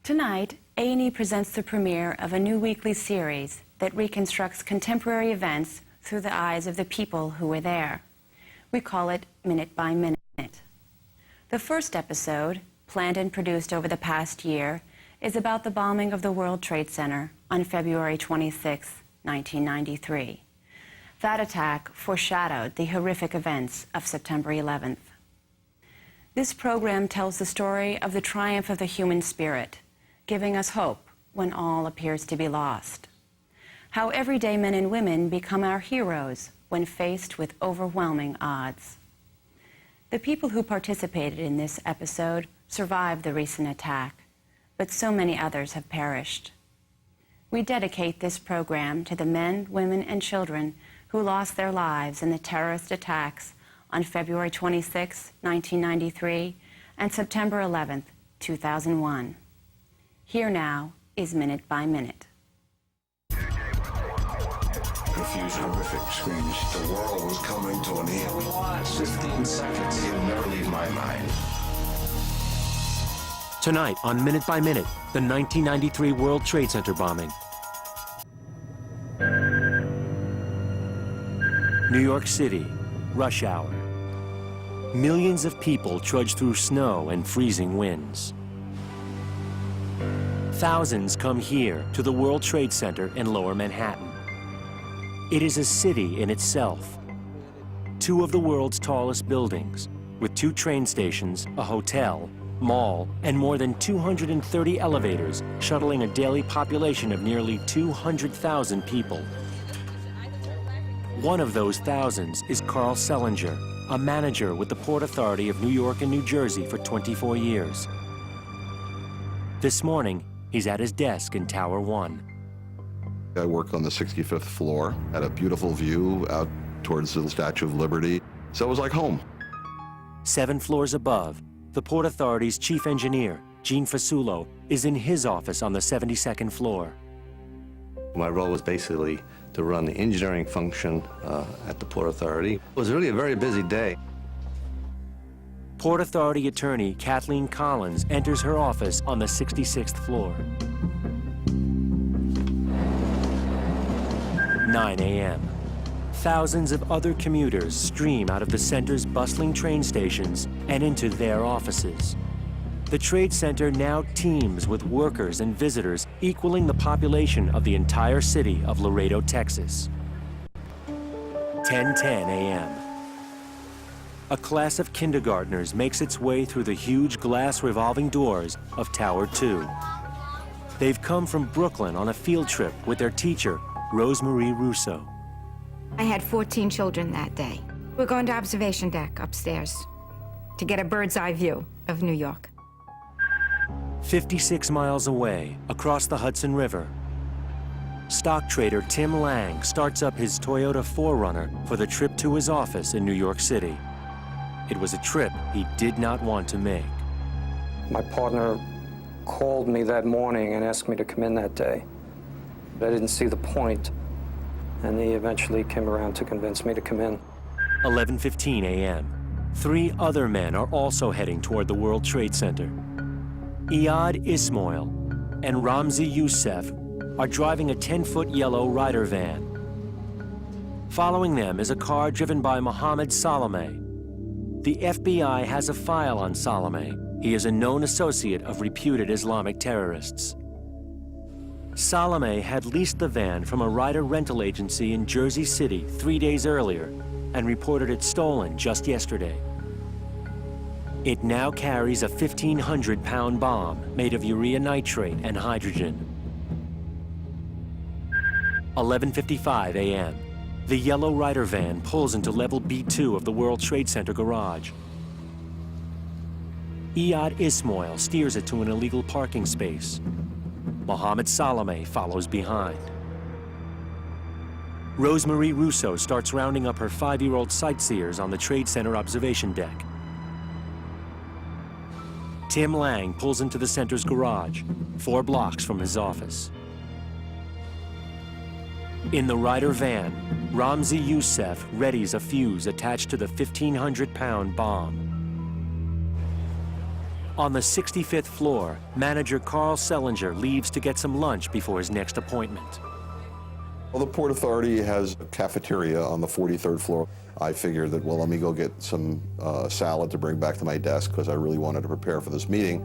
Tonight, A&E presents the premiere of a new weekly series that reconstructs contemporary events through the eyes of the people who were there. We call it Minute by Minute. The first episode, planned and produced over the past year, is about the bombing of the World Trade Center on February 26, 1993. That attack foreshadowed the horrific events of September 11th. This program tells the story of the triumph of the human spirit, giving us hope when all appears to be lost. How everyday men and women become our heroes when faced with overwhelming odds. The people who participated in this episode survived the recent attack, but so many others have perished. We dedicate this program to the men, women, and children who lost their lives in the terrorist attacks on February 26, 1993, and September 11, 2001. Here now is Minute by Minute. Confused, horrific screams. The world was coming to an end. 15 seconds. It'll never leave my mind. Tonight on Minute by Minute, the 1993 World Trade Center bombing. New York City, rush hour. Millions of people trudge through snow and freezing winds. Thousands come here to the World Trade Center in Lower Manhattan. It is a city in itself. Two of the world's tallest buildings, with 2 train stations, a hotel, mall, and more than 230 elevators shuttling a daily population of nearly 200,000 people. One of those thousands is Carl Sellinger, a manager with the Port Authority of New York and New Jersey for 24 years. This morning, he's at his desk in Tower 1. I work on the 65th floor, had a beautiful view out towards the Statue of Liberty, so it was like home. 7 floors above, the Port Authority's chief engineer, Gene Fasulo, is in his office on the 72nd floor. My role was basically to run the engineering function at the Port Authority. It was really a very busy day. Port Authority attorney Kathleen Collins enters her office on the 66th floor. 9 a.m. Thousands of other commuters stream out of the center's bustling train stations and into their offices. The Trade Center now teems with workers and visitors equaling the population of the entire city of Laredo, Texas. 10:10 a.m. A class of kindergartners makes its way through the huge glass revolving doors of Tower 2. They've come from Brooklyn on a field trip with their teacher, Rosemarie Russo. I had 14 children that day. We're going to observation deck upstairs to get a bird's eye view of New York. 56 miles away, across the Hudson River, stock trader Tim Lang starts up his Toyota 4Runner for the trip to his office in New York City. It was a trip he did not want to make. My partner called me that morning and asked me to come in that day. I didn't see the point, and he eventually came around to convince me to come in. 11:15 a.m. 3 other men are also heading toward the World Trade Center. Iyad Ismail and Ramzi Youssef are driving a 10-foot yellow Ryder van. Following them is a car driven by Mohammed Salome. The FBI has a file on Salome. He is a known associate of reputed Islamic terrorists. Salome had leased the van from a Ryder rental agency in Jersey City 3 days earlier and reported it stolen just yesterday. It now carries a 1,500-pound bomb made of urea nitrate and hydrogen. 11:55 a.m. The yellow Ryder van pulls into level B2 of the World Trade Center garage. Iyad Ismail steers it to an illegal parking space. Mohammed Salome follows behind. Rosemarie Russo starts rounding up her 5-year-old sightseers on the Trade Center observation deck. Tim Lang pulls into the center's garage, 4 blocks from his office. In the Ryder van, Ramzi Youssef readies a fuse attached to the 1,500-pound bomb. On the 65th floor, manager Carl Sellinger leaves to get some lunch before his next appointment. Well, the Port Authority has a cafeteria on the 43rd floor. I figured that, well, let me go get some salad to bring back to my desk because I really wanted to prepare for this meeting.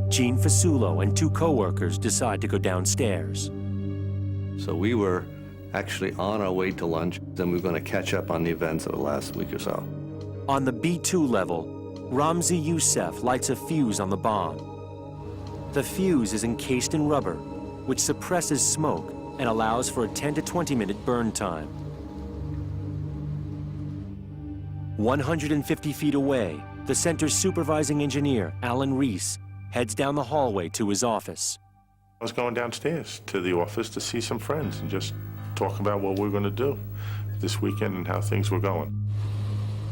Gene Fasulo and two coworkers decide to go downstairs. So we were actually on our way to lunch, and we were going to catch up on the events of the last week or so. On the B2 level, Ramzi Youssef lights a fuse on the bomb. The fuse is encased in rubber, which suppresses smoke and allows for a 10 to 20 minute burn time. 150 feet away, the center's supervising engineer, Alan Reese, heads down the hallway to his office. I was going downstairs to the office to see some friends and just talk about what we're going to do this weekend and how things were going.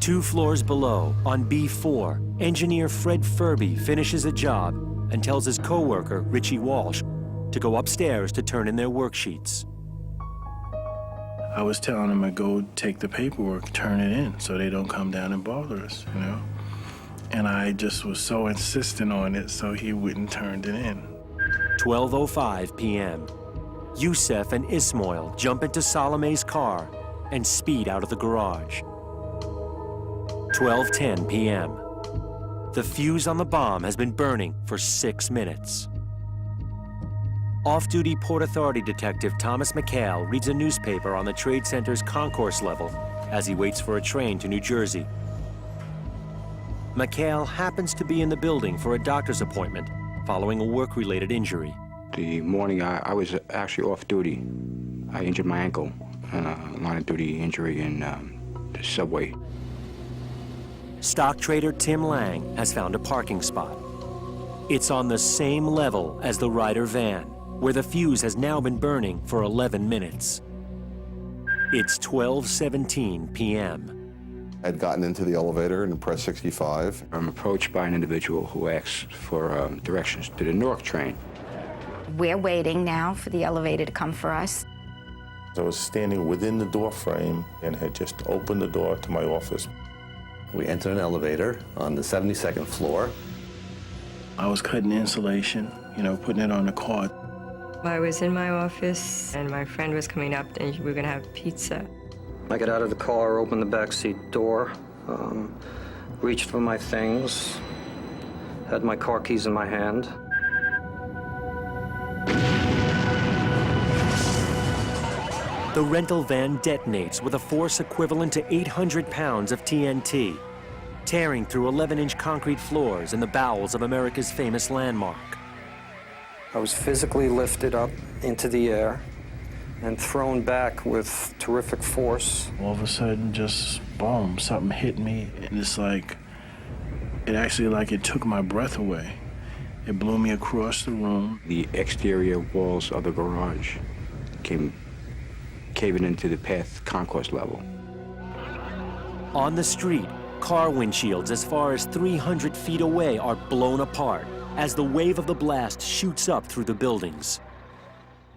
2 floors below, on B4, engineer Fred Furby finishes a job and tells his coworker, Richie Walsh, to go upstairs to turn in their worksheets. I was telling him to go take the paperwork, turn it in, so they don't come down and bother us, you know? And I just was so insistent on it, so he wouldn't turn it in. 12:05 p.m. Youssef and Ismail jump into Salome's car and speed out of the garage. 12:10 p.m. The fuse on the bomb has been burning for 6 minutes. Off-duty Port Authority detective Thomas McHale reads a newspaper on the Trade Center's concourse level as he waits for a train to New Jersey. McHale happens to be in the building for a doctor's appointment following a work-related injury. The morning I was actually off duty. I injured my ankle in a line-of-duty injury in the subway. Stock trader Tim Lang has found a parking spot. It's on the same level as the Ryder van, where the fuse has now been burning for 11 minutes. It's 12:17 p.m. I'd gotten into the elevator and pressed 65. I'm approached by an individual who asks for directions to the Newark train. We're waiting now for the elevator to come for us. I was standing within the door frame and had just opened the door to my office. We entered an elevator on the 72nd floor. I was cutting insulation, you know, putting it on the cart. I was in my office, and my friend was coming up, and we were going to have pizza. I got out of the car, opened the backseat door, reached for my things, had my car keys in my hand. The rental van detonates with a force equivalent to 800 pounds of TNT, tearing through 11-inch concrete floors in the bowels of America's famous landmark. I was physically lifted up into the air and thrown back with terrific force. All of a sudden, just boom, something hit me, and it's like, it took my breath away. It blew me across the room. The exterior walls of the garage came caving into the path concourse level. On the street, car windshields as far as 300 feet away are blown apart as the wave of the blast shoots up through the buildings.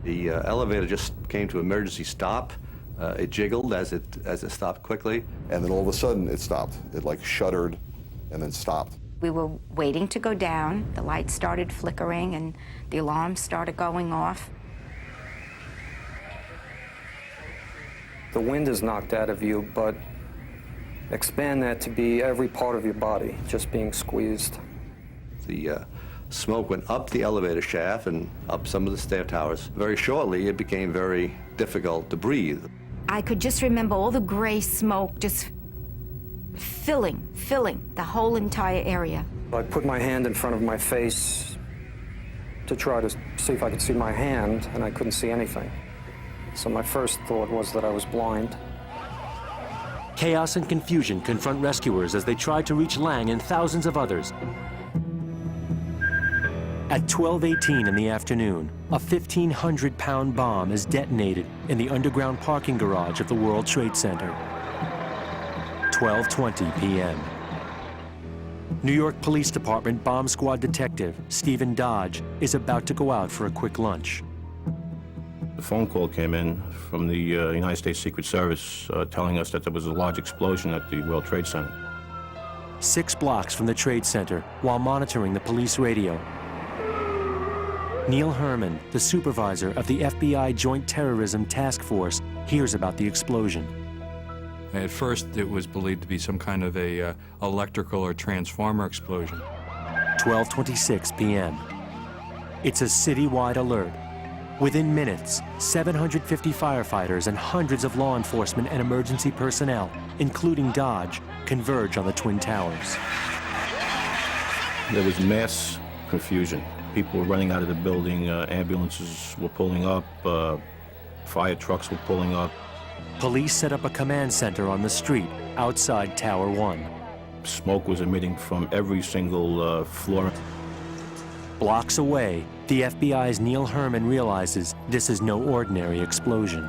The elevator just came to emergency stop. It jiggled as it stopped quickly. And then all of a sudden it stopped. It like shuddered and then stopped. We were waiting to go down. The lights started flickering and the alarms started going off. The wind is knocked out of you, but expand that to be every part of your body just being squeezed. The smoke went up the elevator shaft and up some of the stair towers. Very shortly, it became very difficult to breathe. I could just remember all the gray smoke just filling the whole entire area. I put my hand in front of my face to try to see if I could see my hand, and I couldn't see anything. So my first thought was that I was blind. Chaos and confusion confront rescuers as they try to reach Lang and thousands of others. At 12:18 in the afternoon, a 1,500-pound bomb is detonated in the underground parking garage of the World Trade Center. 12:20 p.m. New York Police Department bomb squad detective Stephen Dodge is about to go out for a quick lunch. The phone call came in from the United States Secret Service telling us that there was a large explosion at the World Trade Center. 6 blocks from the Trade Center, while monitoring the police radio. Neil Herman, the supervisor of the FBI Joint Terrorism Task Force, hears about the explosion. At first, it was believed to be some kind of a electrical or transformer explosion. 12:26 p.m. It's a citywide alert. Within minutes, 750 firefighters and hundreds of law enforcement and emergency personnel, including Dodge, converge on the Twin Towers. There was mass confusion. People were running out of the building, ambulances were pulling up, fire trucks were pulling up. Police set up a command center on the street outside Tower 1. Smoke was emitting from every single floor. Blocks away, the FBI's Neil Herman realizes this is no ordinary explosion.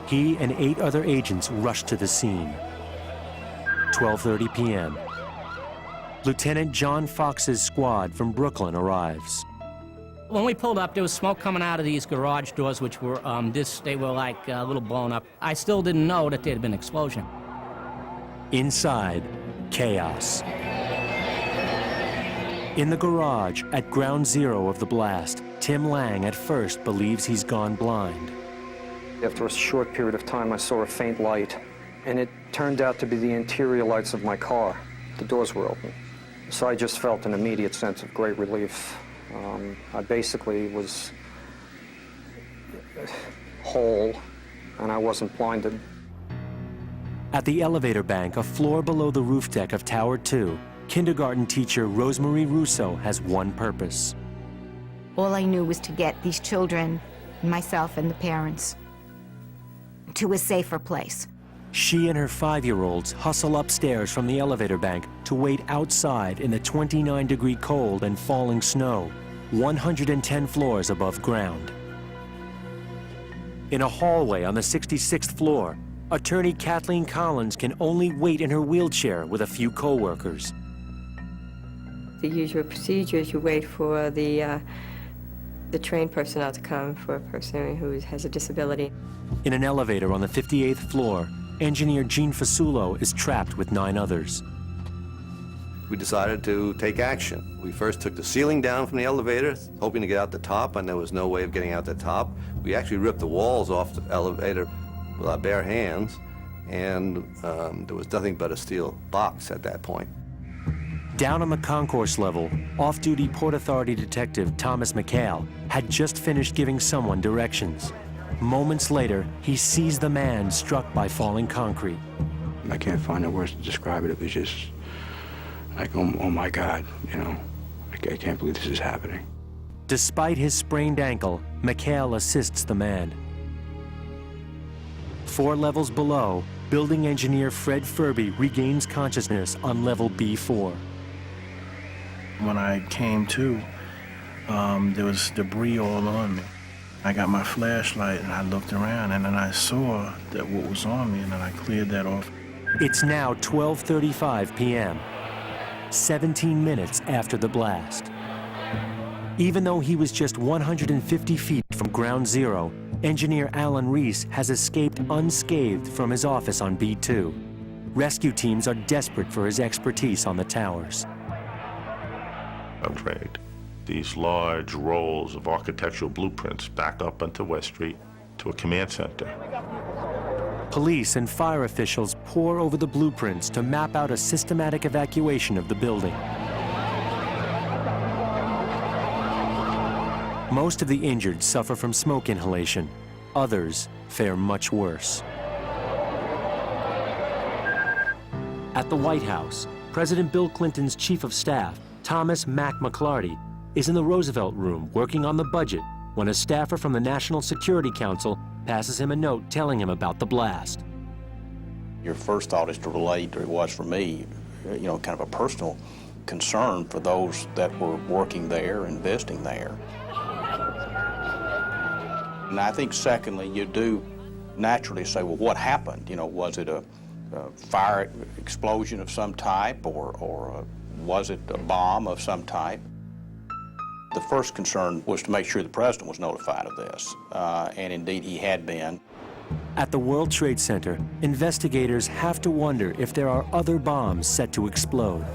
He and 8 other agents rush to the scene. 12:30 p.m. Lieutenant John Fox's squad from Brooklyn arrives. When we pulled up, there was smoke coming out of these garage doors, which were they were like a little blown up. I still didn't know that there had been an explosion. Inside, chaos. In the garage, at ground zero of the blast, Tim Lang at first believes he's gone blind. After a short period of time, I saw a faint light, and it turned out to be the interior lights of my car. The doors were open. So I just felt an immediate sense of great relief. I basically was whole, and I wasn't blinded. At the elevator bank, a floor below the roof deck of Tower 2, kindergarten teacher Rosemarie Russo has one purpose. All I knew was to get these children, myself and the parents, to a safer place. She and her 5-year-olds hustle upstairs from the elevator bank to wait outside in the 29-degree cold and falling snow, 110 floors above ground. In a hallway on the 66th floor, attorney Kathleen Collins can only wait in her wheelchair with a few co-workers. The usual procedure is you wait for the trained personnel to come for a person who has a disability. In an elevator on the 58th floor, engineer Gene Fasulo is trapped with 9 others. We decided to take action. We first took the ceiling down from the elevator, hoping to get out the top, and there was no way of getting out the top. We actually ripped the walls off the elevator with our bare hands, and there was nothing but a steel box at that point. Down on the concourse level, off-duty Port Authority detective Thomas McHale had just finished giving someone directions. Moments later, he sees the man struck by falling concrete. I can't find the words to describe it. It was just like, oh my God, you know, I can't believe this is happening. Despite his sprained ankle, McHale assists the man. 4 levels below, building engineer Fred Furby regains consciousness on level B4. When I came to, there was debris all on me. I got my flashlight and I looked around, and then I saw that what was on me, and then I cleared that off. It's now 12:35 p.m., 17 minutes after the blast. Even though he was just 150 feet from ground zero, engineer Alan Reese has escaped unscathed from his office on B2. Rescue teams are desperate for his expertise on the towers. I'm trained. These large rolls of architectural blueprints back up onto West Street to a command center. Police and fire officials pore over the blueprints to map out a systematic evacuation of the building. Most of the injured suffer from smoke inhalation. Others fare much worse. At the White House, President Bill Clinton's chief of staff, Thomas Mack McClarty, is in the Roosevelt Room working on the budget when a staffer from the National Security Council passes him a note telling him about the blast. Your first thought is to relate, or it was for me, you know, kind of a personal concern for those that were working there, investing there. And I think secondly, you do naturally say, well, what happened? You know, was it a fire explosion of some type, or was it a bomb of some type? The first concern was to make sure the president was notified of this, and indeed he had been. At the World Trade Center, investigators have to wonder if there are other bombs set to explode.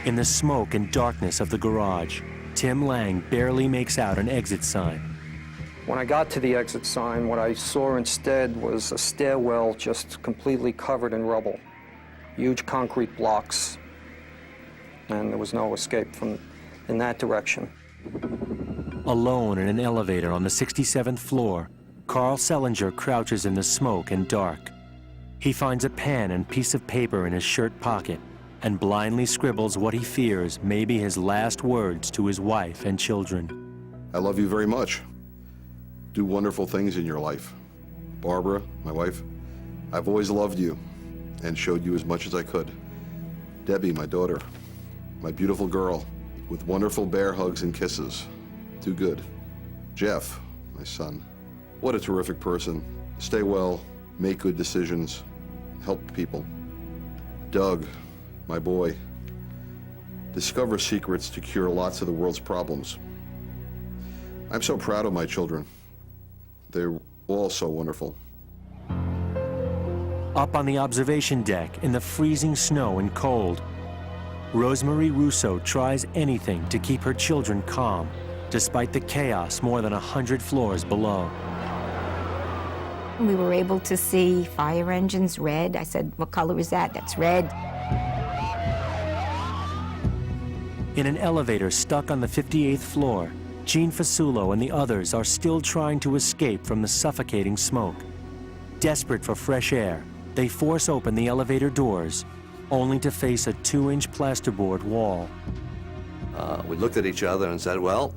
In the smoke and darkness of the garage, Tim Lang barely makes out an exit sign. When I got to the exit sign, what I saw instead was a stairwell just completely covered in rubble. Huge concrete blocks, and there was no escape from in that direction. Alone in an elevator on the 67th floor, Carl Selinger crouches in the smoke and dark. He finds a pen and piece of paper in his shirt pocket and blindly scribbles what he fears may be his last words to his wife and children. I love you very much. Do wonderful things in your life. Barbara, my wife, I've always loved you and showed you as much as I could. Debbie, my daughter, my beautiful girl, with wonderful bear hugs and kisses. Do good. Jeff, my son, what a terrific person. Stay well, make good decisions, help people. Doug, my boy, discover secrets to cure lots of the world's problems. I'm so proud of my children. They're all so wonderful. Up on the observation deck in the freezing snow and cold, Rosemarie Russo tries anything to keep her children calm, despite the chaos more than 100 floors below. We were able to see fire engines red. I said, what color is that? That's red. In an elevator stuck on the 58th floor, Gene Fasulo and the others are still trying to escape from the suffocating smoke. Desperate for fresh air, they force open the elevator doors, only to face a 2-inch plasterboard wall. We looked at each other and said, well,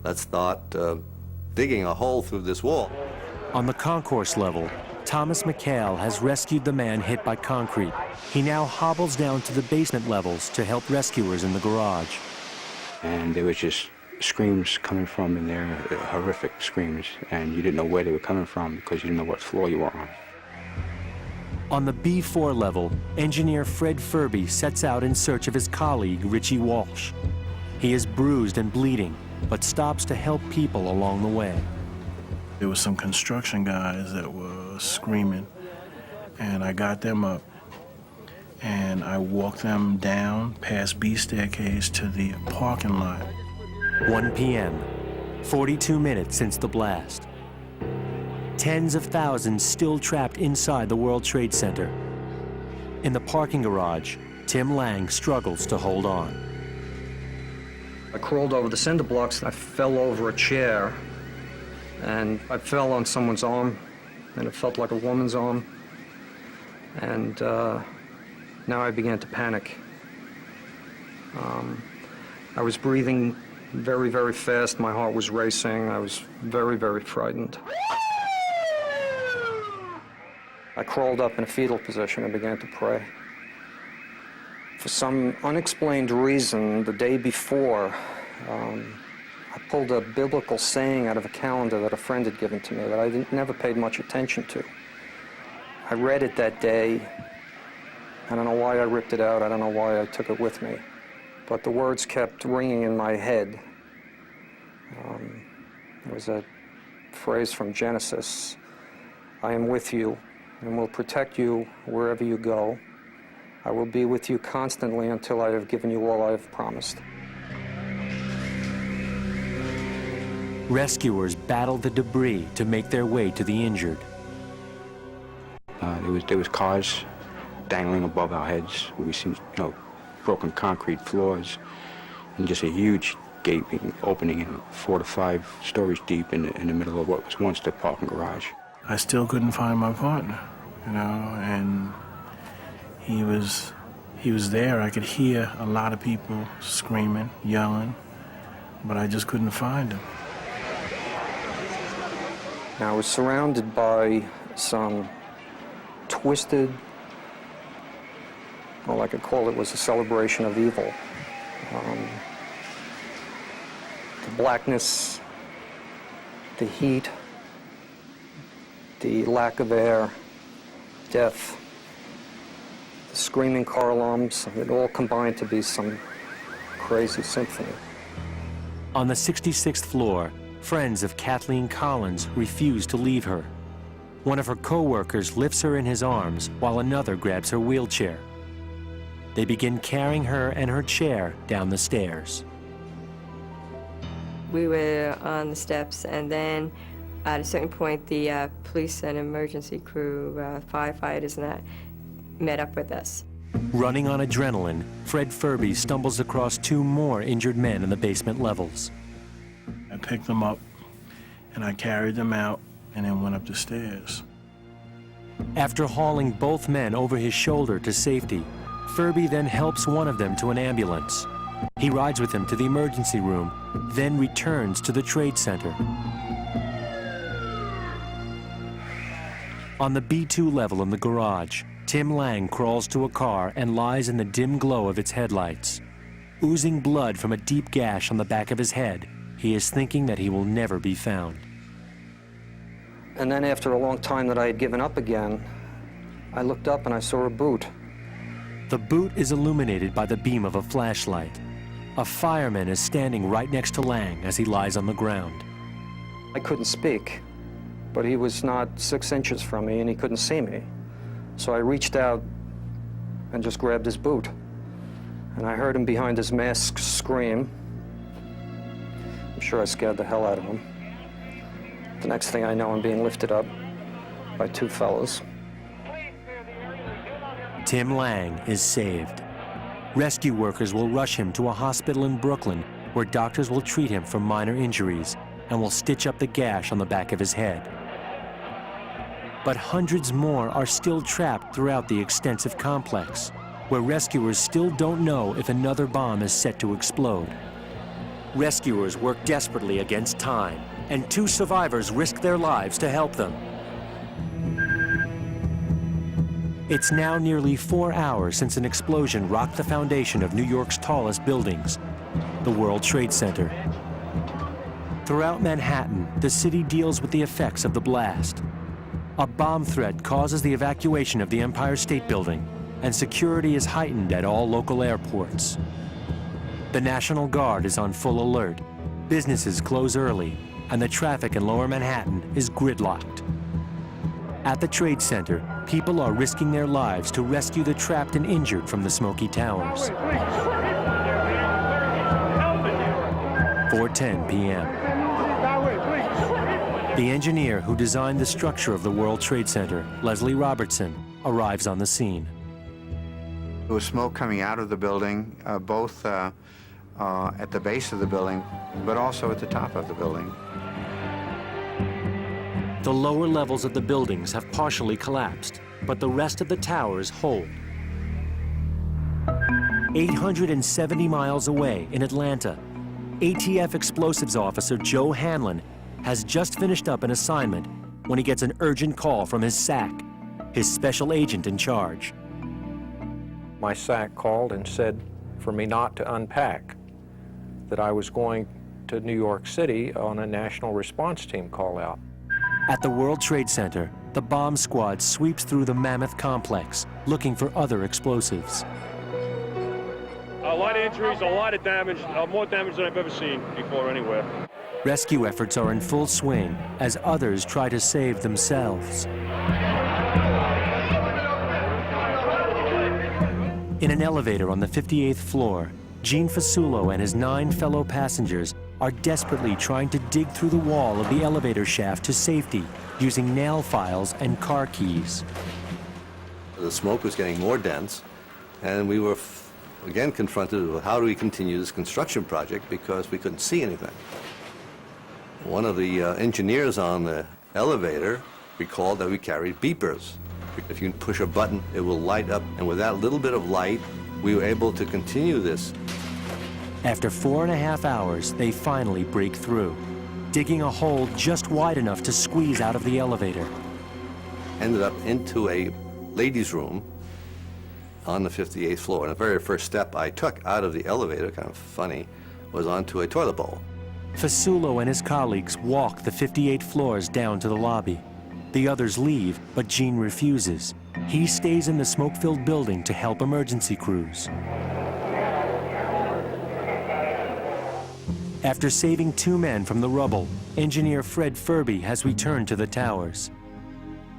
let's start digging a hole through this wall. On the concourse level, Thomas McHale has rescued the man hit by concrete. He now hobbles down to the basement levels to help rescuers in the garage. And there was just screams coming from in there, horrific screams, and you didn't know where they were coming from because you didn't know what floor you were on. On the B4 level, engineer Fred Furby sets out in search of his colleague, Richie Walsh. He is bruised and bleeding, but stops to help people along the way. There was some construction guys that were screaming, and I got them up, and I walked them down past B staircase to the parking lot. 1 p.m., 42 minutes since the blast. Tens of thousands still trapped inside the World Trade Center. In the parking garage, Tim Lang struggles to hold on. I crawled over the cinder blocks. I fell over a chair, and I fell on someone's arm, and it felt like a woman's arm. And now I began to panic. I was breathing very, very fast. My heart was racing. I was very, very frightened. I crawled up in a fetal position and began to pray. For some unexplained reason, the day before, I pulled a biblical saying out of a calendar that a friend had given to me that I never paid much attention to. I read it that day. I don't know why I ripped it out. I don't know why I took it with me. But the words kept ringing in my head. There was a phrase from Genesis, I am with you and will protect you wherever you go. I will be with you constantly until I have given you all I have promised. Rescuers battle the debris to make their way to the injured. There was cars dangling above our heads. We seen, broken concrete floors and just a huge gaping opening in 4 to 5 stories deep in the middle of what was once the parking garage. I still couldn't find my partner, and he was there. I could hear a lot of people screaming, yelling, but I just couldn't find him. Now, I was surrounded by some twisted, all I could call it was a celebration of evil. The blackness, the heat, the lack of air, death, the screaming car alarms, it all combined to be some crazy symphony. On the 66th floor, Friends of Kathleen Collins refuse to leave her. One of her co-workers lifts her in his arms while another grabs her wheelchair. They begin carrying her and her chair down the stairs. We were on the steps, and then at a certain point, the police and emergency crew, firefighters and that, met up with us. Running on adrenaline, Fred Furby stumbles across 2 more injured men in the basement levels. I picked them up, and I carried them out, and then went up the stairs. After hauling both men over his shoulder to safety, Furby then helps one of them to an ambulance. He rides with him to the emergency room, then returns to the Trade Center. On the B2 level in the garage, Tim Lang crawls to a car and lies in the dim glow of its headlights. Oozing blood from a deep gash on the back of his head, he is thinking that he will never be found. And then after a long time that I had given up again, I looked up and I saw a boot. The boot is illuminated by the beam of a flashlight. A fireman is standing right next to Lang as he lies on the ground. I couldn't speak, but he was not 6 inches from me and he couldn't see me. So I reached out and just grabbed his boot. And I heard him behind his mask scream. I'm sure I scared the hell out of him. The next thing I know, I'm being lifted up by 2 fellows. Tim Lang is saved. Rescue workers will rush him to a hospital in Brooklyn where doctors will treat him for minor injuries and will stitch up the gash on the back of his head. But hundreds more are still trapped throughout the extensive complex, where rescuers still don't know if another bomb is set to explode. Rescuers work desperately against time, and 2 survivors risk their lives to help them. It's now nearly 4 hours since an explosion rocked the foundation of New York's tallest buildings, the World Trade Center. Throughout Manhattan, the city deals with the effects of the blast. A bomb threat causes the evacuation of the Empire State Building, and security is heightened at all local airports. The National Guard is on full alert. Businesses close early, and the traffic in Lower Manhattan is gridlocked. At the Trade Center, people are risking their lives to rescue the trapped and injured from the smoky towers. 4:10 p.m. The engineer who designed the structure of the World Trade Center, Leslie Robertson, arrives on the scene. There was smoke coming out of the building, both at the base of the building, but also at the top of the building. The lower levels of the buildings have partially collapsed, but the rest of the towers hold. 870 miles away in Atlanta, ATF explosives officer Joe Hanlon has just finished up an assignment when he gets an urgent call from his SAC, his special agent in charge. My SAC called and said for me not to unpack, that I was going to New York City on a national response team call out. At the World Trade Center, the bomb squad sweeps through the mammoth complex, looking for other explosives. A lot of injuries, a lot of damage, more damage than I've ever seen before anywhere. Rescue efforts are in full swing as others try to save themselves. In an elevator on the 58th floor, Gene Fasulo and his 9 fellow passengers are desperately trying to dig through the wall of the elevator shaft to safety using nail files and car keys. The smoke was getting more dense, and we were again confronted with how do we continue this construction project because we couldn't see anything. One of the engineers on the elevator recalled that we carried beepers. If you push a button, it will light up, and with that little bit of light, we were able to continue this. After 4.5 hours, they finally break through, digging a hole just wide enough to squeeze out of the elevator. Ended up into a ladies' room on the 58th floor. And the very first step I took out of the elevator, kind of funny, was onto a toilet bowl. Fasulo and his colleagues walk the 58 floors down to the lobby. The others leave, but Gene refuses. He stays in the smoke-filled building to help emergency crews. After saving 2 men from the rubble, engineer Fred Furby has returned to the towers.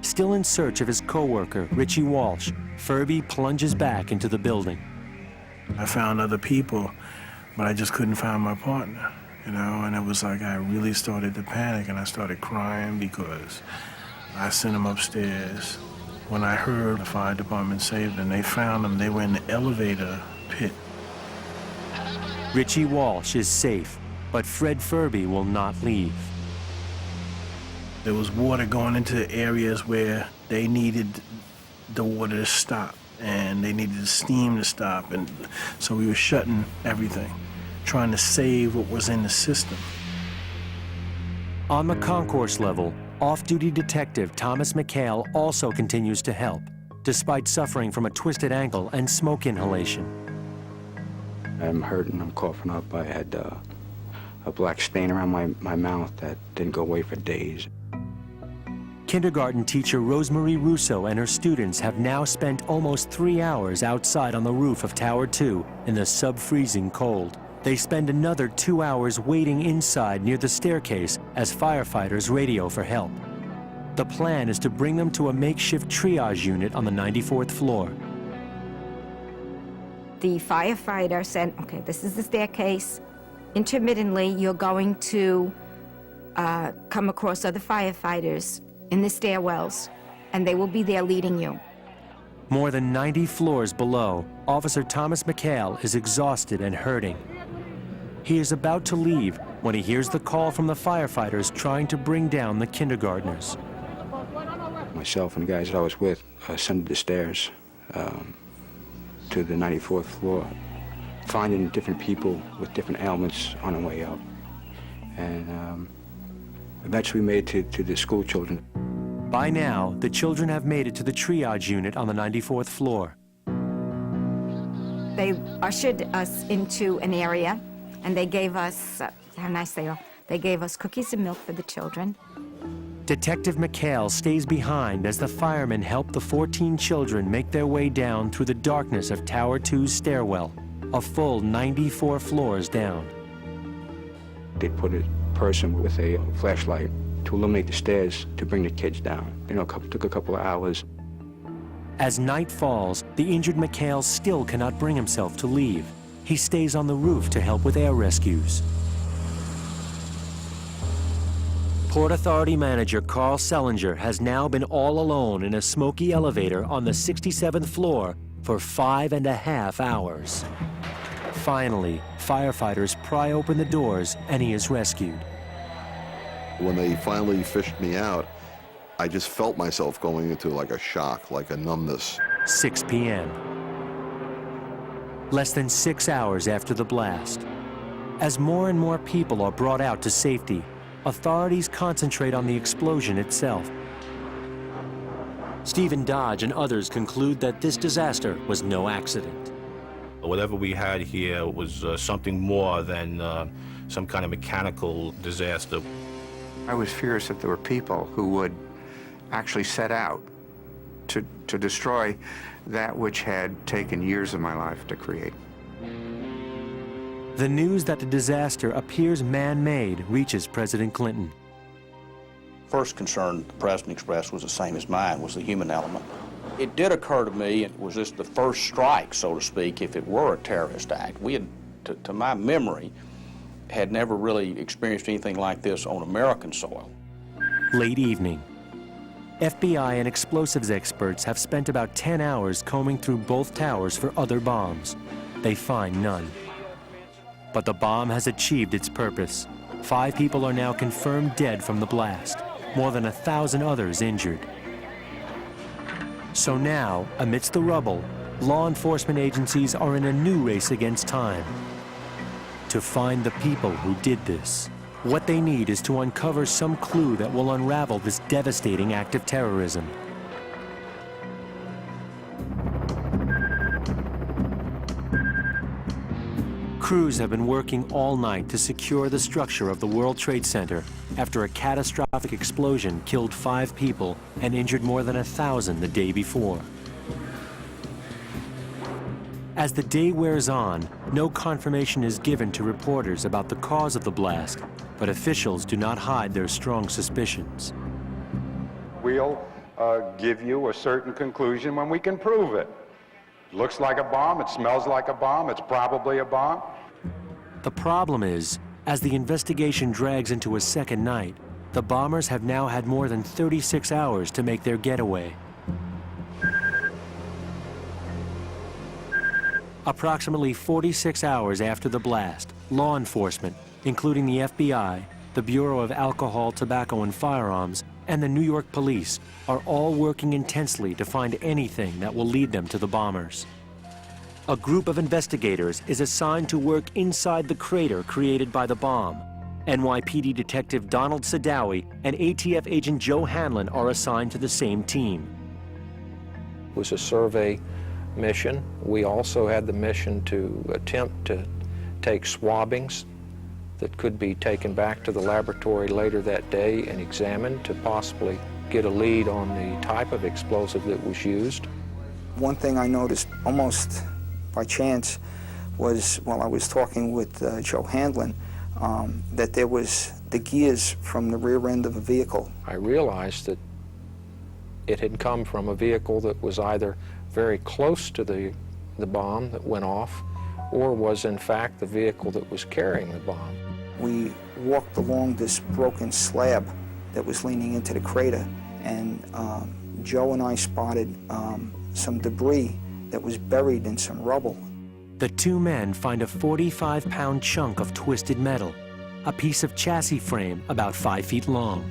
Still in search of his co-worker, Richie Walsh, Furby plunges back into the building. I found other people, but I just couldn't find my partner, you know, and it was like I really started to panic, and I started crying because I sent him upstairs. When I heard the fire department saved them, they found them. They were in the elevator pit. Richie Walsh is safe, but Fred Furby will not leave. There was water going into areas where they needed the water to stop, and they needed the steam to stop, and so we were shutting everything, trying to save what was in the system. On the concourse level, off-duty detective Thomas McHale also continues to help, despite suffering from a twisted ankle and smoke inhalation. I'm hurting, I'm coughing up. I had a black stain around my mouth that didn't go away for days. Kindergarten teacher Rosemarie Russo and her students have now spent almost 3 hours outside on the roof of Tower 2 in the sub-freezing cold. They spend another 2 hours waiting inside near the staircase as firefighters radio for help. The plan is to bring them to a makeshift triage unit on the 94th floor. The firefighter said, okay, this is the staircase. Intermittently, you're going to come across other firefighters in the stairwells, and they will be there leading you. More than 90 floors below, Officer Thomas McHale is exhausted and hurting. He is about to leave when he hears the call from the firefighters trying to bring down the kindergartners. Myself and the guys that I was with ascended the stairs to the 94th floor, finding different people with different ailments on the way up. And eventually made it to the school children. By now, the children have made it to the triage unit on the 94th floor. They ushered us into an area, and they gave us, how nice they are, they gave us cookies and milk for the children. Detective McHale stays behind as the firemen help the 14 children make their way down through the darkness of Tower 2's stairwell, a full 94 floors down. They put a person with a flashlight to illuminate the stairs to bring the kids down. You know, it took a couple of hours. As night falls, the injured McHale still cannot bring himself to leave. He stays on the roof to help with air rescues. Port Authority manager Carl Sellinger has now been all alone in a smoky elevator on the 67th floor for 5.5 hours. Finally, firefighters pry open the doors and he is rescued. When they finally fished me out, I just felt myself going into like a shock, like a numbness. 6 p.m. Less than 6 hours after the blast. As more and more people are brought out to safety, authorities concentrate on the explosion itself. Stephen Dodge and others conclude that this disaster was no accident. Whatever we had here was something more than some kind of mechanical disaster. I was furious that there were people who would actually set out to destroy that which had taken years of my life to create. The news that the disaster appears man-made reaches President Clinton. First concern the President expressed was the same as mine, was the human element. It did occur to me, was this the first strike, so to speak, if it were a terrorist act? We had, to my memory, had never really experienced anything like this on American soil. Late evening. FBI and explosives experts have spent about 10 hours combing through both towers for other bombs. They find none. But the bomb has achieved its purpose. 5 people are now confirmed dead from the blast, more than 1,000 others injured. So now, amidst the rubble, law enforcement agencies are in a new race against time to find the people who did this. What they need is to uncover some clue that will unravel this devastating act of terrorism. Crews have been working all night to secure the structure of the World Trade Center after a catastrophic explosion killed 5 people and injured more than 1,000 the day before. As the day wears on, no confirmation is given to reporters about the cause of the blast, but officials do not hide their strong suspicions. We'll give you a certain conclusion when we can prove it. Looks like a bomb, it smells like a bomb, it's probably a bomb. The problem is, as the investigation drags into a second night, the bombers have now had more than 36 hours to make their getaway. Approximately 46 hours after the blast, law enforcement, including the FBI, the Bureau of Alcohol, Tobacco, and Firearms, and the New York police, are all working intensely to find anything that will lead them to the bombers. A group of investigators is assigned to work inside the crater created by the bomb. NYPD Detective Donald Sadawi and ATF Agent Joe Hanlon are assigned to the same team. It was a survey mission. We also had the mission to attempt to take swabbings that could be taken back to the laboratory later that day and examined to possibly get a lead on the type of explosive that was used. One thing I noticed almost by chance was while I was talking with Joe Hanlon, that there was the gears from the rear end of a vehicle. I realized that it had come from a vehicle that was either very close to the bomb that went off, or was in fact the vehicle that was carrying the bomb. We walked along this broken slab that was leaning into the crater, and Joe and I spotted some debris that was buried in some rubble. The two men find a 45-pound chunk of twisted metal, a piece of chassis frame about 5 feet long.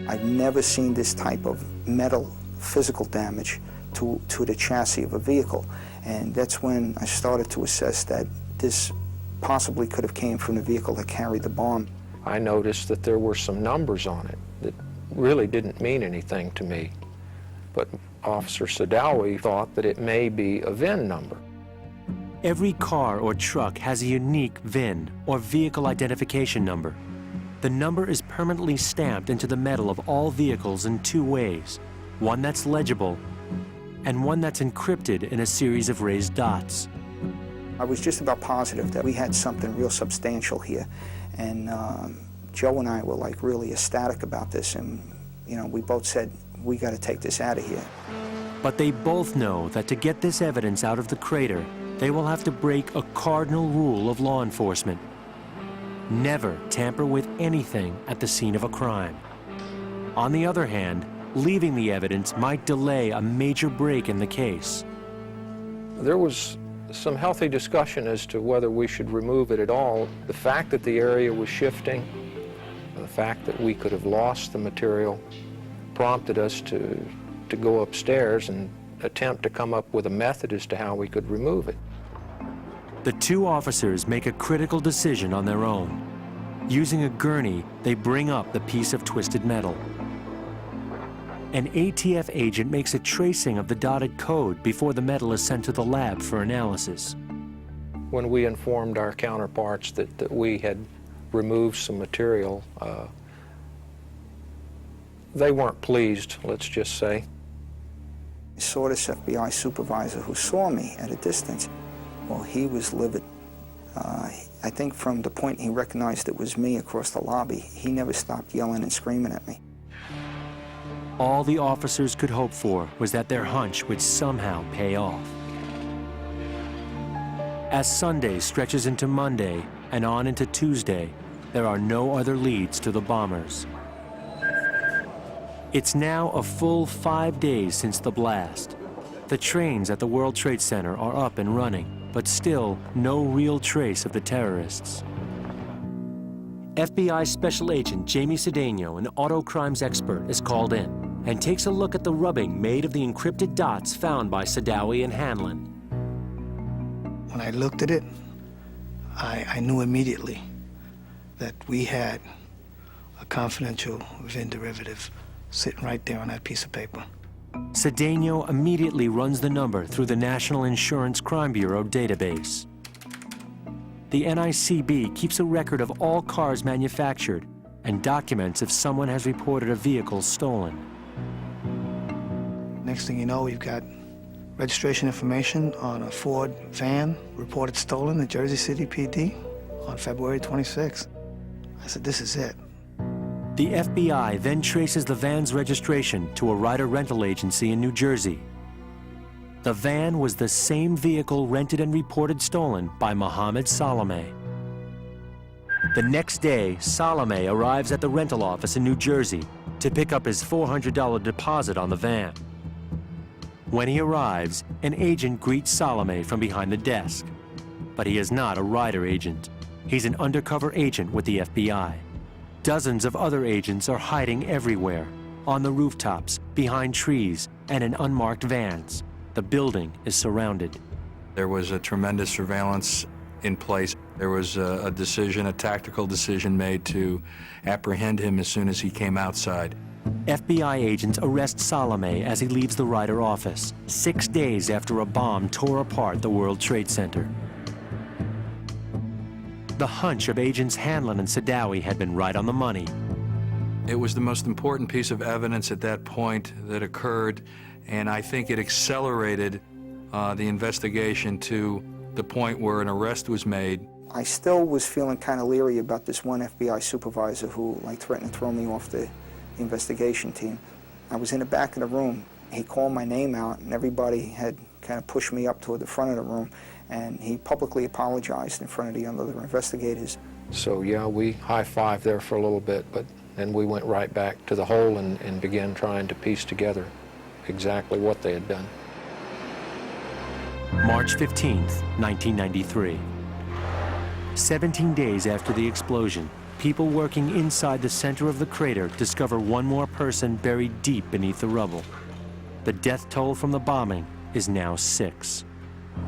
I've never seen this type of metal physical damage to the chassis of a vehicle, and that's when I started to assess that this possibly could have came from the vehicle that carried the bomb. I noticed that there were some numbers on it that really didn't mean anything to me, but Officer Sadawi thought that it may be a VIN number. Every car or truck has a unique VIN, or vehicle identification number. The number is permanently stamped into the metal of all vehicles in two ways, one that's legible and one that's encrypted in a series of raised dots. I was just about positive that we had something real substantial here, and Joe and I were like really ecstatic about this, and we both said, we got to take this out of here. But they both know that to get this evidence out of the crater, they will have to break a cardinal rule of law enforcement. Never tamper with anything at the scene of a crime. On the other hand, leaving the evidence might delay a major break in the case. There was some healthy discussion as to whether we should remove it at all. The fact that the area was shifting, the fact that we could have lost the material, prompted us to go upstairs and attempt to come up with a method as to how we could remove it. The two officers make a critical decision on their own. Using a gurney, they bring up the piece of twisted metal. An ATF agent makes a tracing of the dotted code before the metal is sent to the lab for analysis. When we informed our counterparts that we had removed some material, they weren't pleased, let's just say. I saw this FBI supervisor who saw me at a distance. Well, he was livid. I think from the point he recognized it was me across the lobby, he never stopped yelling and screaming at me. All the officers could hope for was that their hunch would somehow pay off. As Sunday stretches into Monday and on into Tuesday, there are no other leads to the bombers. It's now a full 5 days since the blast. The trains at the World Trade Center are up and running, but still no real trace of the terrorists. FBI Special Agent Jamie Cedeno, an auto crimes expert, is called in and takes a look at the rubbing made of the encrypted dots found by Sadawi and Hanlon. When I looked at it, I knew immediately that we had a confidential VIN derivative sitting right there on that piece of paper. Cedeno immediately runs the number through the National Insurance Crime Bureau database. The NICB keeps a record of all cars manufactured and documents if someone has reported a vehicle stolen. Next thing you know, we've got registration information on a Ford van reported stolen at Jersey City PD on February 26th. I said, this is it. The FBI then traces the van's registration to a rider rental agency in New Jersey. The van was the same vehicle rented and reported stolen by Mohammed Salome. The next day, Salome arrives at the rental office in New Jersey to pick up his $400 deposit on the van. When he arrives, an agent greets Salome from behind the desk. But he is not a rider agent. He's an undercover agent with the FBI. Dozens of other agents are hiding everywhere, on the rooftops, behind trees, and in unmarked vans. The building is surrounded. There was a tremendous surveillance in place. There was a decision, a tactical decision made to apprehend him as soon as he came outside. FBI agents arrest Salome as he leaves the Ryder office, 6 days after a bomb tore apart the World Trade Center. The hunch of agents Hanlon and Sadawi had been right on the money. It was the most important piece of evidence at that point that occurred, and I think it accelerated the investigation to the point where an arrest was made. I still was feeling kind of leery about this one FBI supervisor who threatened to throw me off the investigation team. I was in the back of the room. He called my name out, and everybody had kind of pushed me up toward the front of the room, and he publicly apologized in front of the other investigators. So yeah, we high-fived there for a little bit, but then we went right back to the hole and began trying to piece together exactly what they had done. March 15th, 1993. 17 days after the explosion, people working inside the center of the crater discover one more person buried deep beneath the rubble. The death toll from the bombing is now 6.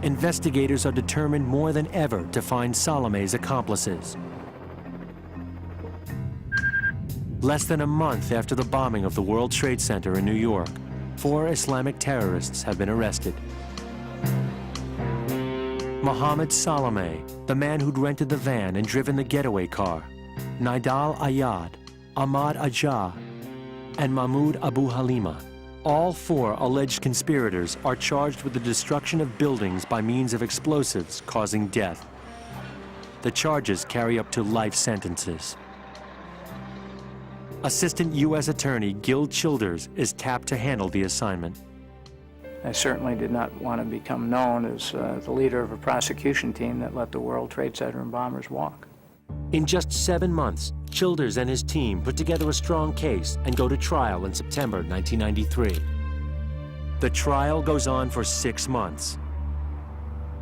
Investigators are determined more than ever to find Salome's accomplices. Less than a month after the bombing of the World Trade Center in New York, 4 Islamic terrorists have been arrested. Mohammed Salome, the man who'd rented the van and driven the getaway car, Nidal Ayad, Ahmad Ajah, and Mahmoud Abu Halima. All 4 alleged conspirators are charged with the destruction of buildings by means of explosives causing death. The charges carry up to life sentences. Assistant U.S. Attorney Gil Childers is tapped to handle the assignment. I certainly did not want to become known as the leader of a prosecution team that let the World Trade Center and bombers walk. In just 7 months, Childers and his team put together a strong case and go to trial in September 1993. The trial goes on for 6 months,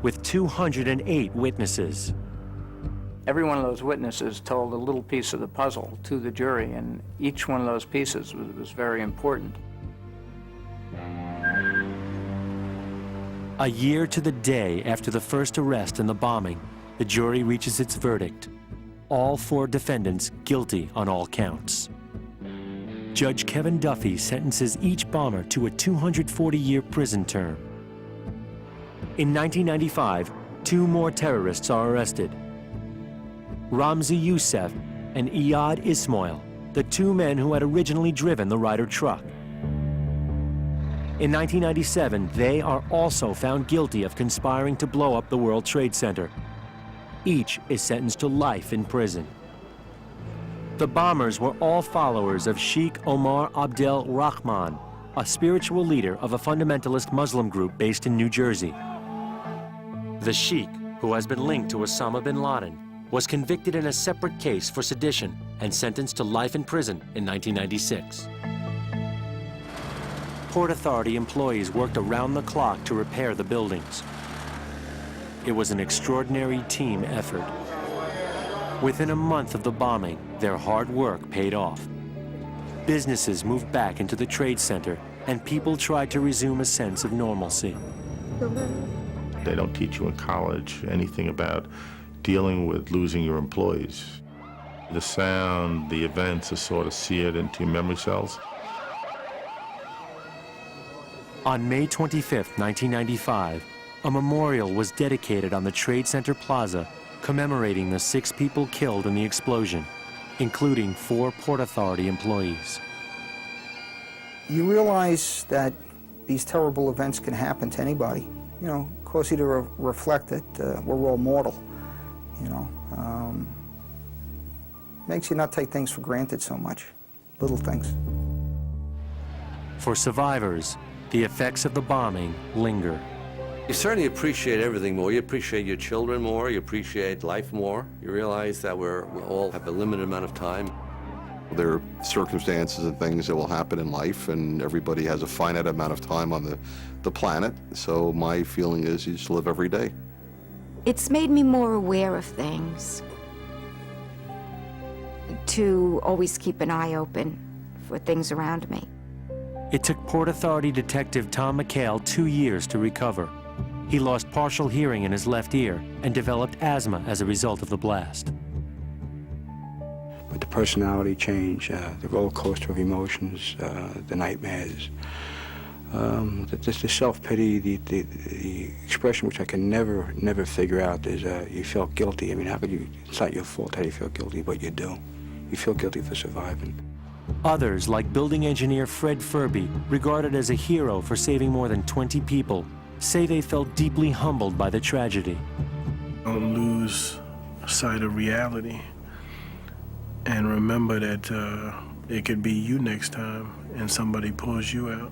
with 208 witnesses. Every one of those witnesses told a little piece of the puzzle to the jury, and each one of those pieces was very important. A year to the day after the first arrest and the bombing, the jury reaches its verdict. All 4 defendants guilty on all counts. Judge Kevin Duffy sentences each bomber to a 240-year prison term. In 1995, 2 more terrorists are arrested. Ramzi Youssef and Iyad Ismail, the 2 men who had originally driven the Ryder truck. In 1997, they are also found guilty of conspiring to blow up the World Trade Center. Each is sentenced to life in prison. The bombers were all followers of Sheikh Omar Abdel Rahman, a spiritual leader of a fundamentalist Muslim group based in New Jersey. The Sheikh, who has been linked to Osama bin Laden, was convicted in a separate case for sedition and sentenced to life in prison in 1996. Port Authority employees worked around the clock to repair the buildings. It was an extraordinary team effort. Within a month of the bombing, their hard work paid off. Businesses moved back into the trade center, and people tried to resume a sense of normalcy. They don't teach you in college anything about dealing with losing your employees. The sound, the events are sort of seared into your memory cells. On May 25, 1995, a memorial was dedicated on the Trade Center Plaza commemorating the 6 people killed in the explosion, including 4 Port Authority employees. You realize that these terrible events can happen to anybody. You know, cause you to reflect that we're all mortal, you know. Makes you not take things for granted so much, little things. For survivors, the effects of the bombing linger. You certainly appreciate everything more. You appreciate your children more. You appreciate life more. You realize that we all have a limited amount of time. There are circumstances and things that will happen in life, and everybody has a finite amount of time on the planet. So my feeling is you just live every day. It's made me more aware of things, to always keep an eye open for things around me. It took Port Authority Detective Tom McHale 2 years to recover. He lost partial hearing in his left ear and developed asthma as a result of the blast. But the personality change, the roller coaster of emotions, the nightmares, the self-pity, the expression which I can never figure out is you felt guilty. I mean, how could you, it's not your fault how you feel guilty, but you do. You feel guilty for surviving. Others, like building engineer Fred Furby, regarded as a hero for saving more than 20 people, say they felt deeply humbled by the tragedy. Don't lose sight of reality and remember that it could be you next time and somebody pulls you out.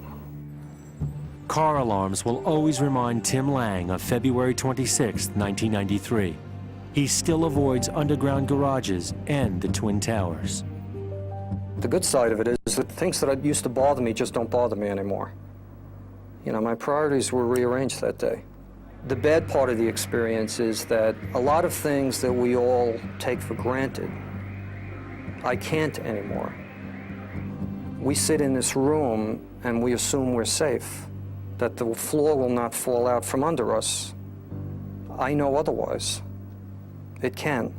Car alarms will always remind Tim Lang of February 26, 1993. He still avoids underground garages and the Twin Towers. The good side of it is that things that used to bother me just don't bother me anymore. You know, my priorities were rearranged that day. The bad part of the experience is that a lot of things that we all take for granted, I can't anymore. We sit in this room and we assume we're safe, that the floor will not fall out from under us. I know otherwise. It can.